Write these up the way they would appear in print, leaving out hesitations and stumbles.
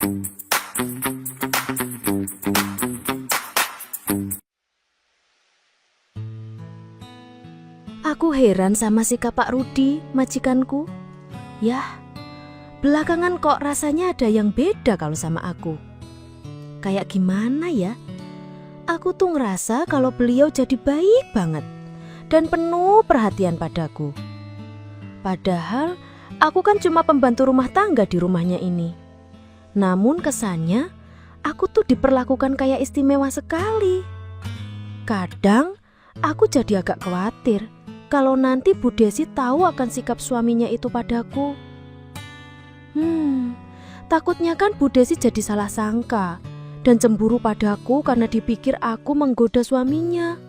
Aku heran sama sikap Pak Rudi, majikanku. Yah, belakangan kok rasanya ada yang beda kalau sama aku. Kayak gimana ya? Aku tuh ngerasa kalau beliau jadi baik banget dan penuh perhatian padaku. Padahal aku kan cuma pembantu rumah tangga di rumahnya ini. Namun kesannya aku tuh diperlakukan kayak istimewa sekali. Kadang aku jadi agak khawatir kalau nanti Bu Desi tahu akan sikap suaminya itu padaku. Takutnya kan Bu Desi jadi salah sangka dan cemburu padaku karena dipikir aku menggoda suaminya.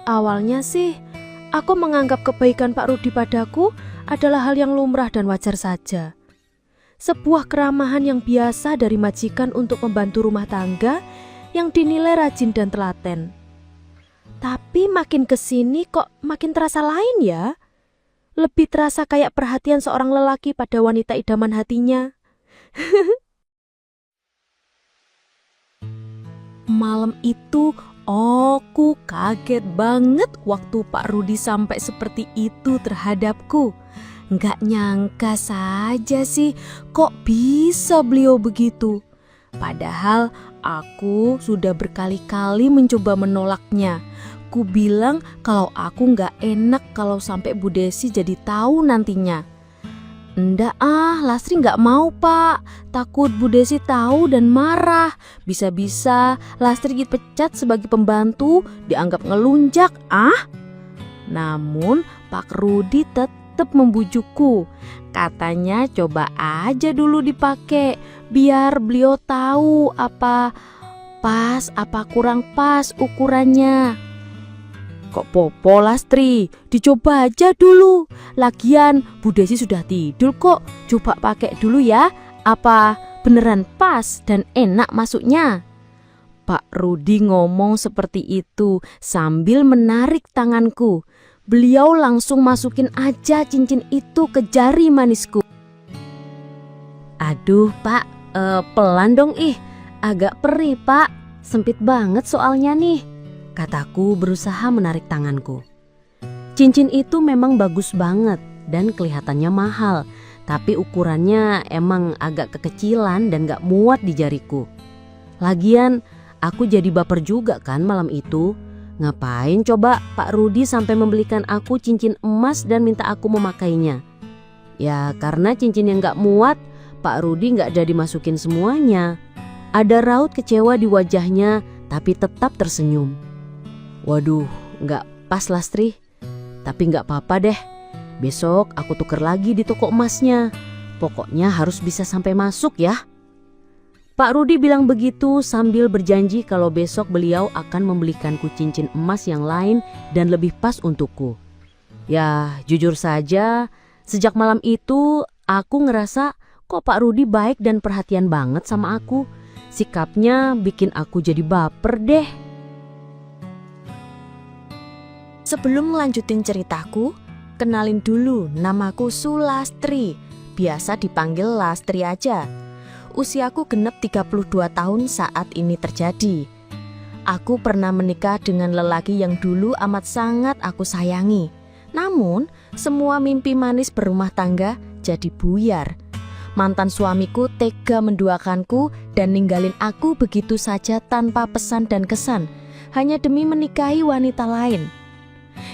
Awalnya sih aku menganggap kebaikan Pak Rudi padaku adalah hal yang lumrah dan wajar saja. Sebuah keramahan yang biasa dari majikan untuk membantu rumah tangga yang dinilai rajin dan telaten. Tapi makin kesini kok makin terasa lain ya. Lebih terasa kayak perhatian seorang lelaki pada wanita idaman hatinya. Malam itu aku kaget banget waktu Pak Rudi sampai seperti itu terhadapku. Nggak nyangka saja sih kok bisa beliau begitu. Padahal aku sudah berkali-kali mencoba menolaknya. Ku bilang kalau aku nggak enak kalau sampai Bu Desi jadi tahu nantinya. Ndak Lastri nggak mau Pak. Takut Bu Desi tahu dan marah. Bisa-bisa Lastri dipecat sebagai pembantu, dianggap ngelunjak. Namun Pak Rudi tetap membujukku. Katanya coba aja dulu dipakai, biar beliau tahu apa pas, apa kurang pas ukurannya. Kok popo Lastri, dicoba aja dulu. Lagian Bu Desi sudah tidur kok. Coba pakai dulu ya. Apa beneran pas dan enak masuknya? Pak Rudi ngomong seperti itu sambil menarik tanganku. Beliau langsung masukin aja cincin itu ke jari manisku. Aduh Pak, pelan dong agak perih Pak. Sempit banget soalnya nih. Kataku berusaha menarik tanganku. Cincin itu memang bagus banget dan kelihatannya mahal. Tapi ukurannya emang agak kekecilan dan gak muat di jariku. Lagian aku jadi baper juga kan malam itu. Ngapain coba Pak Rudi sampai membelikan aku cincin emas dan minta aku memakainya? Ya karena cincin yang gak muat, Pak Rudi gak jadi masukin semuanya. Ada raut kecewa di wajahnya tapi tetap tersenyum. Waduh, gak pas Lastri. Tapi gak apa-apa deh. Besok aku tuker lagi di toko emasnya. Pokoknya harus bisa sampai masuk ya. Pak Rudi bilang begitu sambil berjanji kalau besok beliau akan membelikanku cincin emas yang lain dan lebih pas untukku. Ya jujur saja, sejak malam itu aku ngerasa kok Pak Rudi baik dan perhatian banget sama aku. Sikapnya bikin aku jadi baper deh. Sebelum ngelanjutin ceritaku, kenalin dulu, namaku Sulastri. Biasa dipanggil Lastri aja. Usiaku genep 32 tahun saat ini terjadi. Aku pernah menikah dengan lelaki yang dulu amat sangat aku sayangi. Namun, semua mimpi manis berumah tangga jadi buyar. Mantan suamiku tega menduakanku dan ninggalin aku begitu saja tanpa pesan dan kesan, hanya demi menikahi wanita lain.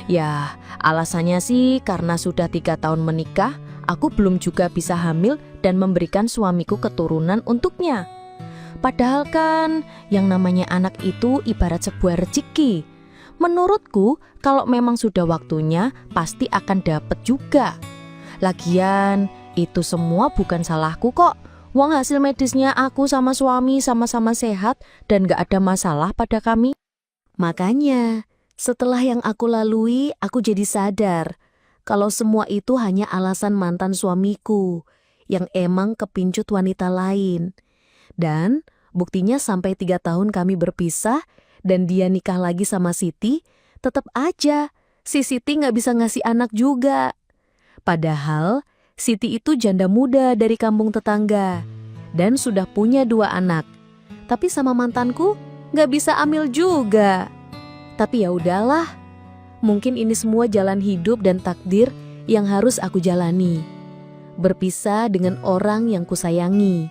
Ya, alasannya sih karena sudah 3 tahun menikah, aku belum juga bisa hamil dan memberikan suamiku keturunan untuknya. Padahal kan yang namanya anak itu ibarat sebuah rezeki. Menurutku kalau memang sudah waktunya pasti akan dapat juga. Lagian itu semua bukan salahku kok. Wong hasil medisnya aku sama suami sama-sama sehat dan gak ada masalah pada kami. Makanya setelah yang aku lalui, aku jadi sadar kalau semua itu hanya alasan mantan suamiku yang emang kepincut wanita lain. Dan buktinya sampai 3 tahun kami berpisah dan dia nikah lagi sama Siti, tetap aja si Siti gak bisa ngasih anak juga. Padahal Siti itu janda muda dari kampung tetangga. dan sudah punya 2 anak. Tapi sama mantanku gak bisa hamil juga. Tapi ya udahlah, mungkin ini semua jalan hidup dan takdir yang harus aku jalani. Berpisah dengan orang yang kusayangi.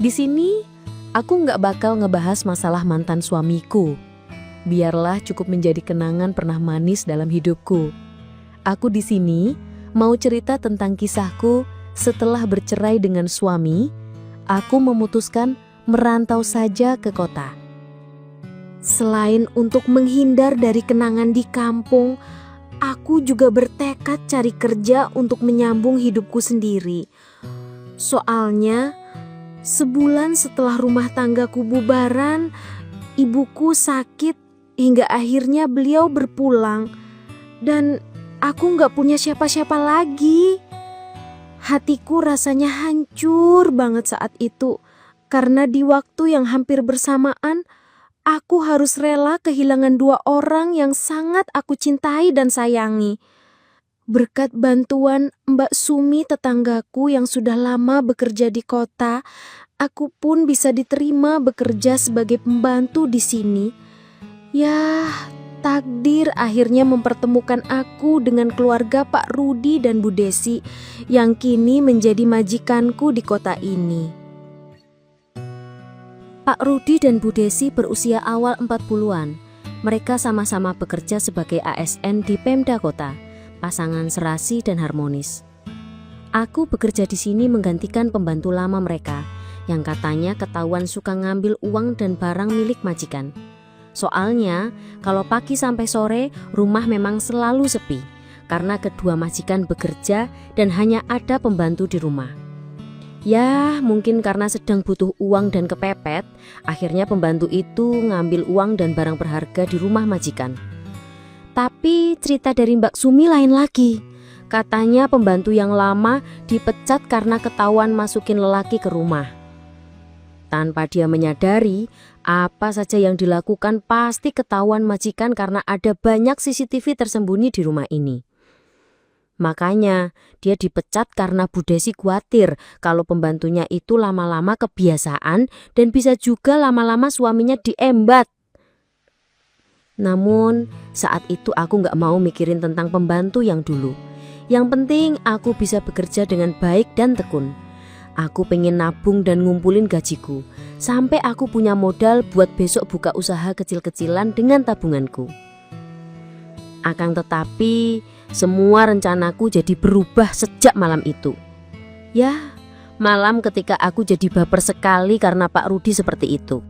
Di sini aku gak bakal ngebahas masalah mantan suamiku. Biarlah cukup menjadi kenangan pernah manis dalam hidupku. Aku di sini mau cerita tentang kisahku setelah bercerai dengan suami. Aku memutuskan merantau saja ke kota. Selain untuk menghindar dari kenangan di kampung, aku juga bertekad cari kerja untuk menyambung hidupku sendiri. Soalnya, sebulan setelah rumah tanggaku bubaran, ibuku sakit hingga akhirnya beliau berpulang. Dan aku gak punya siapa-siapa lagi. Hatiku rasanya hancur banget saat itu. Karena di waktu yang hampir bersamaan, aku harus rela kehilangan 2 orang yang sangat aku cintai dan sayangi. Berkat bantuan Mbak Sumi tetanggaku yang sudah lama bekerja di kota, aku pun bisa diterima bekerja sebagai pembantu di sini. Ya, takdir akhirnya mempertemukan aku dengan keluarga Pak Rudi dan Bu Desi yang kini menjadi majikanku di kota ini. Pak Rudi dan Bu Desi berusia awal 40-an. Mereka sama-sama bekerja sebagai ASN di Pemda Kota, pasangan serasi dan harmonis. Aku bekerja di sini menggantikan pembantu lama mereka, yang katanya ketahuan suka ngambil uang dan barang milik majikan. Soalnya, kalau pagi sampai sore, rumah memang selalu sepi, karena kedua majikan bekerja dan hanya ada pembantu di rumah. Ya, mungkin karena sedang butuh uang dan kepepet, akhirnya pembantu itu ngambil uang dan barang berharga di rumah majikan. Tapi cerita dari Mbak Sumi lain lagi. Katanya pembantu yang lama dipecat karena ketahuan masukin lelaki ke rumah. Tanpa dia menyadari, apa saja yang dilakukan pasti ketahuan majikan karena ada banyak CCTV tersembunyi di rumah ini. Makanya dia dipecat karena Bu Desi khawatir kalau pembantunya itu lama-lama kebiasaan dan bisa juga lama-lama suaminya diembat. Namun saat itu aku gak mau mikirin tentang pembantu yang dulu. Yang penting aku bisa bekerja dengan baik dan tekun. Aku pengen nabung dan ngumpulin gajiku sampai aku punya modal buat besok buka usaha kecil-kecilan dengan tabunganku. Akan tetapi semua rencanaku jadi berubah sejak malam itu. Ya, malam ketika aku jadi baper sekali karena Pak Rudi seperti itu.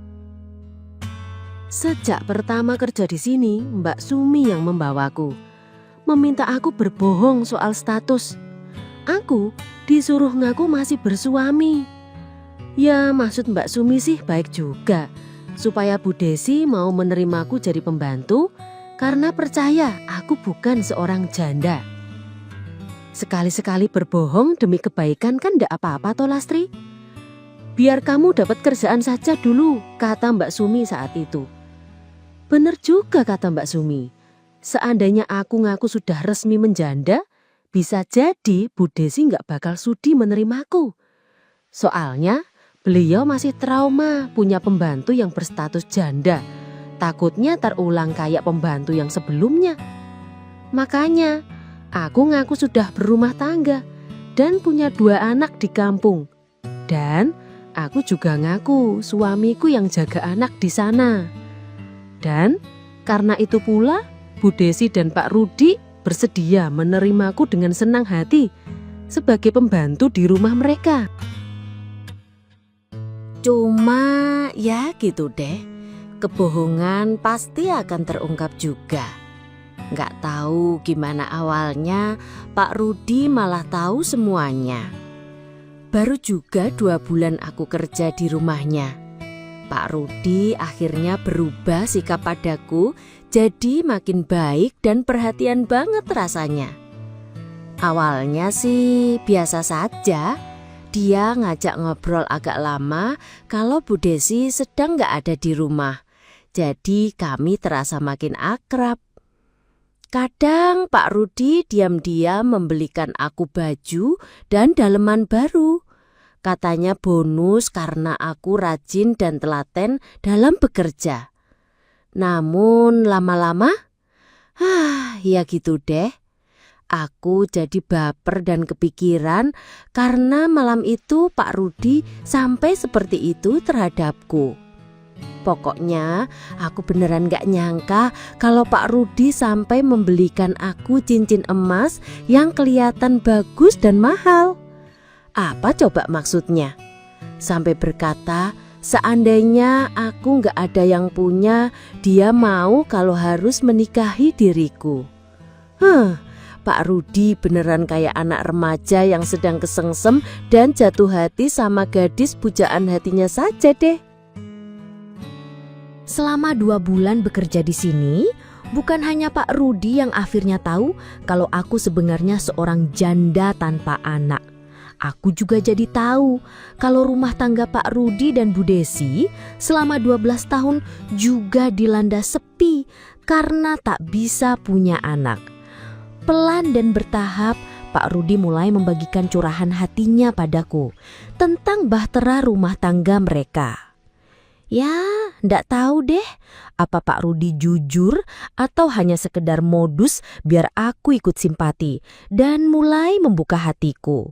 Sejak pertama kerja di sini, Mbak Sumi yang membawaku. Meminta aku berbohong soal status. Aku disuruh ngaku masih bersuami. Ya, maksud Mbak Sumi sih baik juga. Supaya Bu Desi mau menerimaku jadi pembantu, karena percaya aku bukan seorang janda. Sekali-sekali berbohong demi kebaikan kan ndak apa-apa toh Lastri. Biar kamu dapat kerjaan saja dulu, kata Mbak Sumi saat itu. Bener juga kata Mbak Sumi. Seandainya aku ngaku sudah resmi menjanda, bisa jadi Bu Desi nggak bakal sudi menerimaku. Soalnya beliau masih trauma punya pembantu yang berstatus janda. Takutnya terulang kayak pembantu yang sebelumnya. Makanya aku ngaku sudah berumah tangga dan punya 2 anak di kampung. Dan aku juga ngaku suamiku yang jaga anak di sana. Dan karena itu pula Bu Desi dan Pak Rudi bersedia menerimaku dengan senang hati sebagai pembantu di rumah mereka. Cuma ya gitu deh. Kebohongan pasti akan terungkap juga. Nggak tahu gimana awalnya Pak Rudi malah tahu semuanya. Baru juga 2 bulan aku kerja di rumahnya. Pak Rudi akhirnya berubah sikap padaku jadi makin baik dan perhatian banget rasanya. Awalnya sih biasa saja. Dia ngajak ngobrol agak lama kalau Bu Desi sedang nggak ada di rumah. Jadi kami terasa makin akrab. Kadang Pak Rudi diam-diam membelikan aku baju dan daleman baru. Katanya bonus karena aku rajin dan telaten dalam bekerja. Namun lama-lama, ya gitu deh. Aku jadi baper dan kepikiran karena malam itu Pak Rudi sampai seperti itu terhadapku. Pokoknya aku beneran gak nyangka kalau Pak Rudi sampai membelikan aku cincin emas yang kelihatan bagus dan mahal. Apa coba maksudnya? Sampai berkata, seandainya aku gak ada yang punya, dia mau kalau harus menikahi diriku. Pak Rudi beneran kayak anak remaja yang sedang kesengsem dan jatuh hati sama gadis pujaan hatinya saja deh. Selama 2 bulan bekerja di sini, bukan hanya Pak Rudi yang akhirnya tahu kalau aku sebenarnya seorang janda tanpa anak. Aku juga jadi tahu kalau rumah tangga Pak Rudi dan Bu Desi selama 12 tahun juga dilanda sepi karena tak bisa punya anak. Pelan dan bertahap, Pak Rudi mulai membagikan curahan hatinya padaku tentang bahtera rumah tangga mereka. Ya, ndak tahu deh apa Pak Rudi jujur atau hanya sekedar modus biar aku ikut simpati dan mulai membuka hatiku.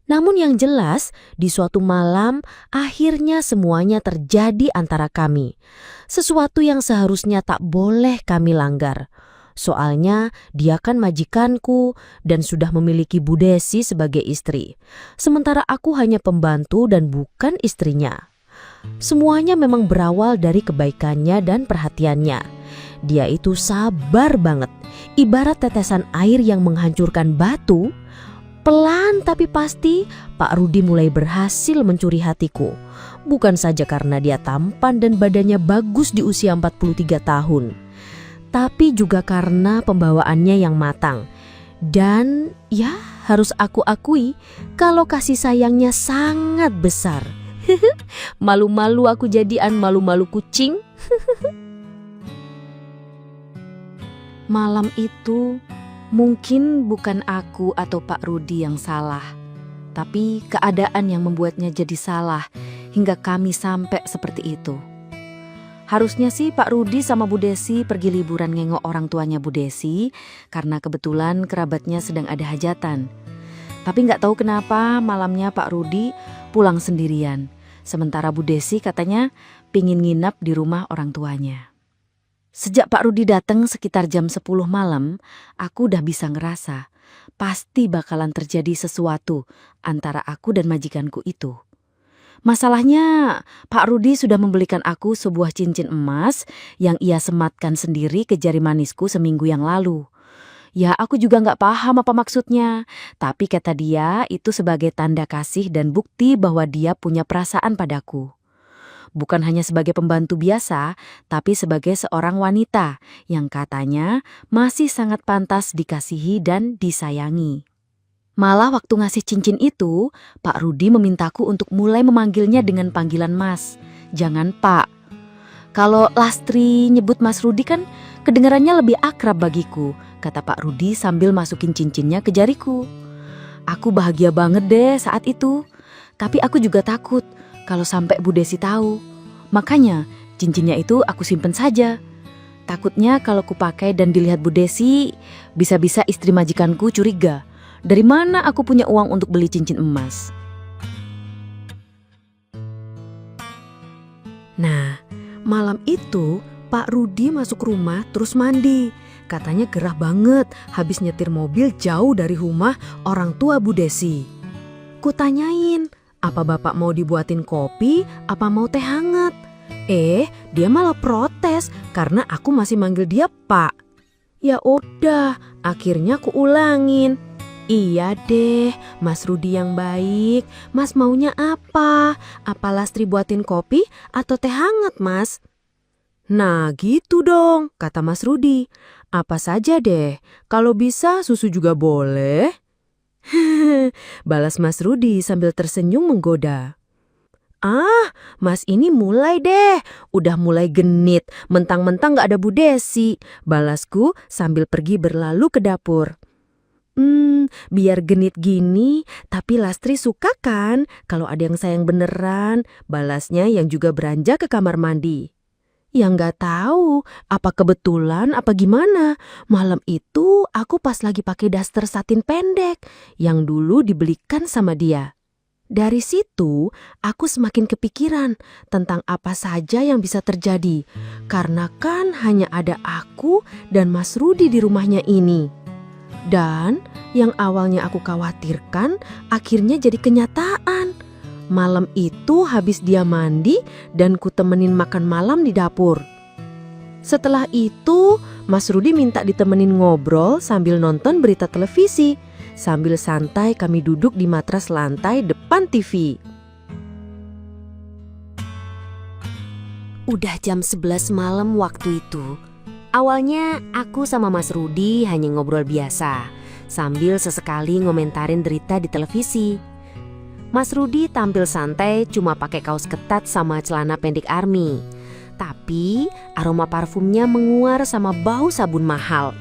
Namun yang jelas, di suatu malam akhirnya semuanya terjadi antara kami. Sesuatu yang seharusnya tak boleh kami langgar. Soalnya dia kan majikanku dan sudah memiliki Bu Desi sebagai istri. Sementara aku hanya pembantu dan bukan istrinya. Semuanya memang berawal dari kebaikannya dan perhatiannya. Dia itu sabar banget, ibarat tetesan air yang menghancurkan batu. Pelan tapi pasti, Pak Rudi mulai berhasil mencuri hatiku. Bukan saja karena dia tampan dan badannya bagus di usia 43 tahun, tapi juga karena pembawaannya yang matang. Dan ya harus aku akui kalau kasih sayangnya sangat besar. Malu-malu aku jadian malu-malu kucing. Malam itu mungkin bukan aku atau Pak Rudi yang salah, tapi keadaan yang membuatnya jadi salah hingga kami sampai seperti itu. Harusnya sih Pak Rudi sama Bu Desi pergi liburan ngengok orang tuanya Bu Desi karena kebetulan kerabatnya sedang ada hajatan. Tapi gak tahu kenapa malamnya Pak Rudi pulang sendirian. Sementara Bu Desi katanya pingin nginap di rumah orang tuanya. Sejak Pak Rudi datang sekitar jam 10 malam, aku udah bisa ngerasa pasti bakalan terjadi sesuatu antara aku dan majikanku itu. Masalahnya Pak Rudi sudah membelikan aku sebuah cincin emas yang ia sematkan sendiri ke jari manisku seminggu yang lalu. Ya aku juga gak paham apa maksudnya, tapi kata dia itu sebagai tanda kasih dan bukti bahwa dia punya perasaan padaku. Bukan hanya sebagai pembantu biasa, tapi sebagai seorang wanita yang katanya masih sangat pantas dikasihi dan disayangi. Malah waktu ngasih cincin itu, Pak Rudi memintaku untuk mulai memanggilnya dengan panggilan Mas. Jangan Pak. Kalau Lastri nyebut Mas Rudi kan kedengarannya lebih akrab bagiku, kata Pak Rudi sambil masukin cincinnya ke jariku. Aku bahagia banget deh saat itu. Tapi aku juga takut kalau sampai Bu Desi tahu. Makanya cincinnya itu aku simpen saja. Takutnya kalau kupakai dan dilihat Bu Desi, bisa-bisa istri majikanku curiga. Dari mana aku punya uang untuk beli cincin emas? Nah, malam itu Pak Rudi masuk rumah terus mandi. Katanya gerah banget habis nyetir mobil jauh dari rumah orang tua Bu Desi. Kutanyain, apa bapak mau dibuatin kopi, apa mau teh hangat? Dia malah protes karena aku masih manggil dia Pak. Ya udah, akhirnya aku ulangin. Iya deh, Mas Rudi yang baik. Mas maunya apa? Apa Lastri buatin kopi atau teh hangat, Mas? Nah gitu dong, kata Mas Rudi. Apa saja deh, kalau bisa susu juga boleh. Balas Mas Rudi sambil tersenyum menggoda. Mas ini mulai deh. Udah mulai genit. Mentang-mentang gak ada Bu Desi. Balasku sambil pergi berlalu ke dapur. Biar genit gini, tapi Lastri suka kan kalau ada yang sayang beneran, balasnya yang juga beranjak ke kamar mandi. Ya nggak tahu, apa kebetulan apa gimana. Malam itu aku pas lagi pakai daster satin pendek yang dulu dibelikan sama dia. Dari situ, aku semakin kepikiran tentang apa saja yang bisa terjadi. Karena kan hanya ada aku dan Mas Rudi di rumahnya ini. Dan yang awalnya aku khawatirkan akhirnya jadi kenyataan. Malam itu habis dia mandi dan ku temenin makan malam di dapur. Setelah itu, Mas Rudi minta ditemenin ngobrol sambil nonton berita televisi. Sambil santai kami duduk di matras lantai depan TV. Udah jam 11 malam waktu itu. Awalnya aku sama Mas Rudi hanya ngobrol biasa, sambil sesekali ngomentarin berita di televisi. Mas Rudi tampil santai cuma pakai kaos ketat sama celana pendek army. Tapi aroma parfumnya menguar sama bau sabun mahal.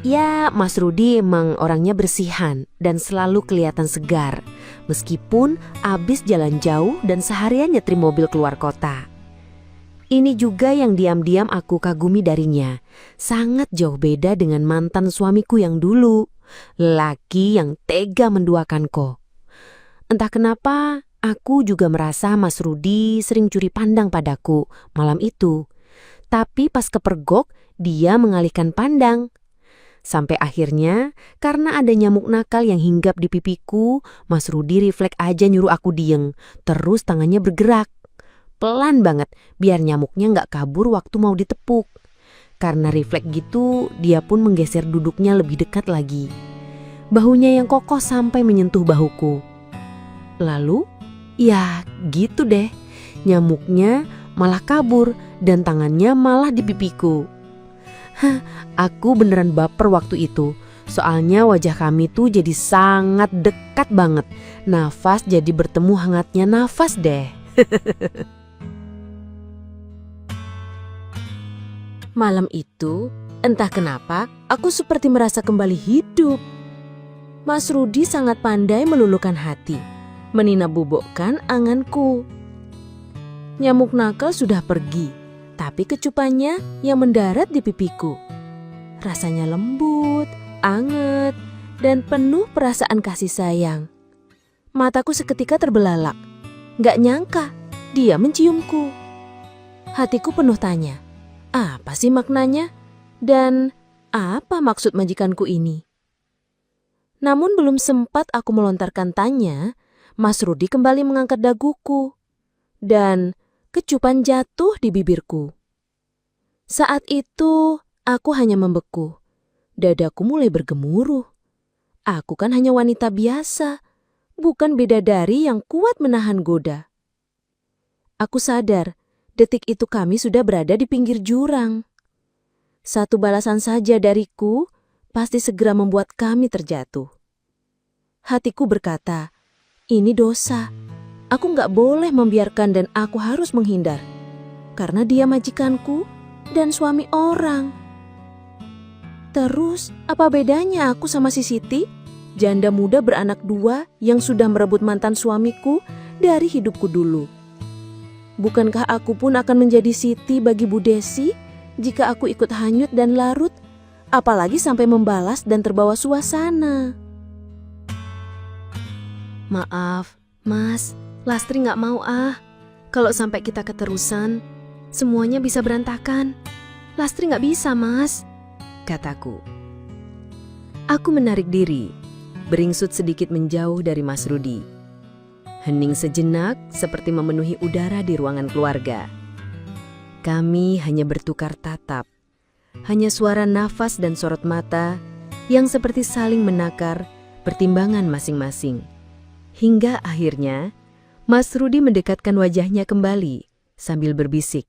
Ya, Mas Rudi emang orangnya bersihan dan selalu kelihatan segar. Meskipun abis jalan jauh dan seharian nyetir mobil keluar kota. Ini juga yang diam-diam aku kagumi darinya. Sangat jauh beda dengan mantan suamiku yang dulu. Lelaki yang tega menduakanku. Entah kenapa, aku juga merasa Mas Rudi sering curi pandang padaku malam itu. Tapi pas kepergok, dia mengalihkan pandang. Sampai akhirnya, karena ada nyamuk nakal yang hinggap di pipiku, Mas Rudi refleks aja nyuruh aku diem. Terus tangannya bergerak. Pelan banget, biar nyamuknya nggak kabur waktu mau ditepuk. Karena refleks gitu, dia pun menggeser duduknya lebih dekat lagi. Bahunya yang kokoh sampai menyentuh bahuku. Lalu, ya gitu deh. Nyamuknya malah kabur dan tangannya malah di pipiku. Aku beneran baper waktu itu. Soalnya wajah kami tuh jadi sangat dekat banget. Nafas jadi bertemu hangatnya nafas deh. Malam itu, entah kenapa, aku seperti merasa kembali hidup. Mas Rudi sangat pandai meluluhkan hati, meninabubukkan anganku. Nyamuk nakal sudah pergi. Tapi kecupannya yang mendarat di pipiku. Rasanya lembut, anget, dan penuh perasaan kasih sayang. Mataku seketika terbelalak. Gak nyangka dia menciumku. Hatiku penuh tanya, apa sih maknanya? Dan apa maksud majikanku ini? Namun belum sempat aku melontarkan tanya, Mas Rudi kembali mengangkat daguku. Dan kecupan jatuh di bibirku. Saat itu, aku hanya membeku. Dadaku mulai bergemuruh. Aku kan hanya wanita biasa, bukan bidadari yang kuat menahan goda. Aku sadar, detik itu kami sudah berada di pinggir jurang. Satu balasan saja dariku, pasti segera membuat kami terjatuh. Hatiku berkata, ini dosa. Aku gak boleh membiarkan dan aku harus menghindar. Karena dia majikanku dan suami orang. Terus, apa bedanya aku sama si Siti? Janda muda beranak 2 yang sudah merebut mantan suamiku dari hidupku dulu. Bukankah aku pun akan menjadi Siti bagi Bu Desi jika aku ikut hanyut dan larut? Apalagi sampai membalas dan terbawa suasana. Maaf, Mas. Lastri gak mau Kalau sampai kita keterusan, semuanya bisa berantakan. Lastri gak bisa, Mas, kataku. Aku menarik diri, beringsut sedikit menjauh dari Mas Rudi. Hening sejenak seperti memenuhi udara di ruangan keluarga. Kami hanya bertukar tatap. Hanya suara nafas dan sorot mata yang seperti saling menakar pertimbangan masing-masing. Hingga akhirnya Mas Rudi mendekatkan wajahnya kembali sambil berbisik.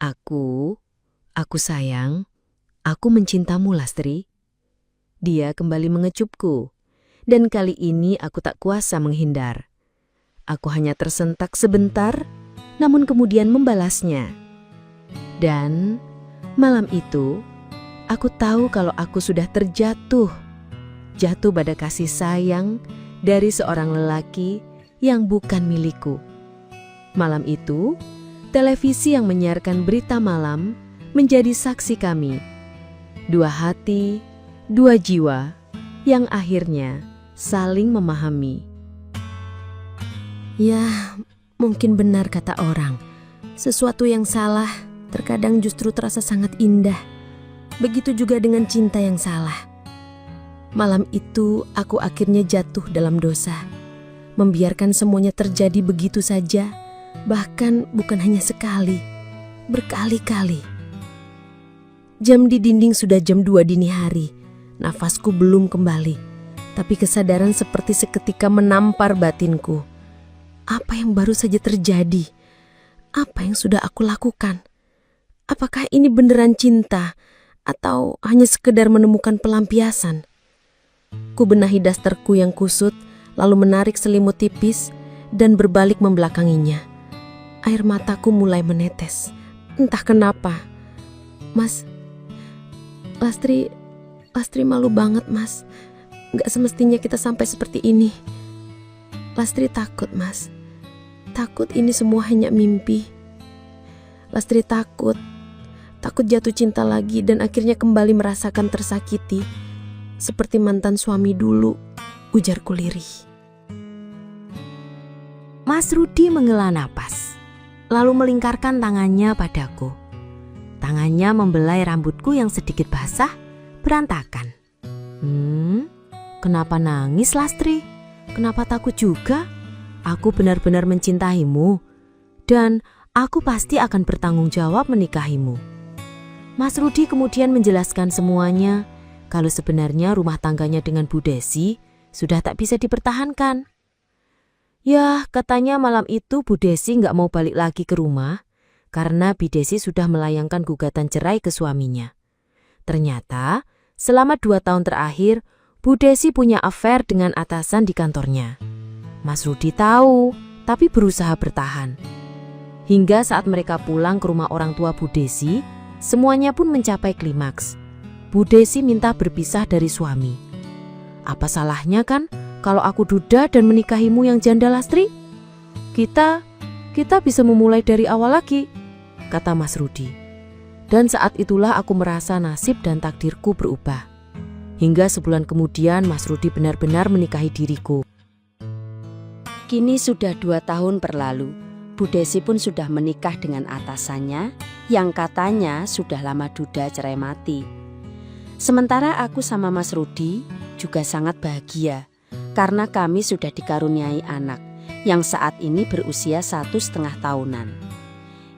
Aku sayang, aku mencintamu Lastri. Dia kembali mengecupku, dan kali ini aku tak kuasa menghindar. Aku hanya tersentak sebentar, namun kemudian membalasnya. Dan malam itu, aku tahu kalau aku sudah terjatuh. jatuh pada kasih sayang dari seorang lelaki yang bukan milikku. Malam itu, televisi yang menyiarkan berita malam menjadi saksi kami. Dua hati, dua jiwa yang akhirnya saling memahami. Ya, mungkin benar kata orang. Sesuatu yang salah terkadang justru terasa sangat indah. Begitu juga dengan cinta yang salah. Malam itu aku akhirnya jatuh dalam dosa. Membiarkan semuanya terjadi begitu saja. Bahkan bukan hanya sekali, berkali-kali. Jam di dinding sudah jam 2 dini hari. Nafasku belum kembali. Tapi kesadaran seperti seketika menampar batinku. Apa yang baru saja terjadi? Apa yang sudah aku lakukan? Apakah ini beneran cinta? Atau hanya sekedar menemukan pelampiasan? Ku benahi dasterku yang kusut, lalu menarik selimut tipis dan berbalik membelakanginya. Air mataku mulai menetes. Entah kenapa. Mas, Lastri malu banget, Mas. Gak semestinya kita sampai seperti ini. Lastri takut, Mas. Takut ini semua hanya mimpi. Lastri takut jatuh cinta lagi dan akhirnya kembali merasakan tersakiti. Seperti mantan suami dulu, ujarku lirih. Mas Rudi menghela napas, lalu melingkarkan tangannya padaku. Tangannya membelai rambutku yang sedikit basah, berantakan. Kenapa nangis, Lastri? Kenapa takut juga? Aku benar-benar mencintaimu, dan aku pasti akan bertanggung jawab menikahimu. Mas Rudi kemudian menjelaskan semuanya, kalau sebenarnya rumah tangganya dengan Bu Desi sudah tak bisa dipertahankan. Ya, katanya malam itu Bu Desi nggak mau balik lagi ke rumah karena Bu Desi sudah melayangkan gugatan cerai ke suaminya. Ternyata, selama 2 tahun terakhir, Bu Desi punya affair dengan atasan di kantornya. Mas Rudi tahu, tapi berusaha bertahan. Hingga saat mereka pulang ke rumah orang tua Bu Desi, semuanya pun mencapai klimaks. Bu Desi minta berpisah dari suami. Apa salahnya kan kalau aku duda dan menikahimu yang janda, Lastri? Kita bisa memulai dari awal lagi, kata Mas Rudi. Dan saat itulah aku merasa nasib dan takdirku berubah. Hingga sebulan kemudian Mas Rudi benar-benar menikahi diriku. Kini sudah 2 tahun berlalu. Bu Desi pun sudah menikah dengan atasannya yang katanya sudah lama duda cerai mati. Sementara aku sama Mas Rudi juga sangat bahagia karena kami sudah dikaruniai anak yang saat ini berusia 1,5 tahunan.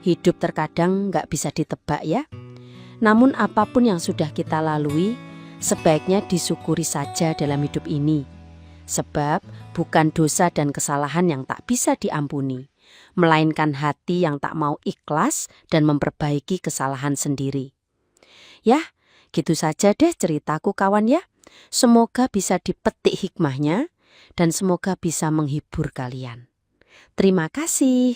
Hidup terkadang gak bisa ditebak ya. Namun apapun yang sudah kita lalui, sebaiknya disyukuri saja dalam hidup ini. Sebab bukan dosa dan kesalahan yang tak bisa diampuni, melainkan hati yang tak mau ikhlas dan memperbaiki kesalahan sendiri. Ya, gitu saja deh ceritaku kawan ya. Semoga bisa dipetik hikmahnya dan semoga bisa menghibur kalian. Terima kasih.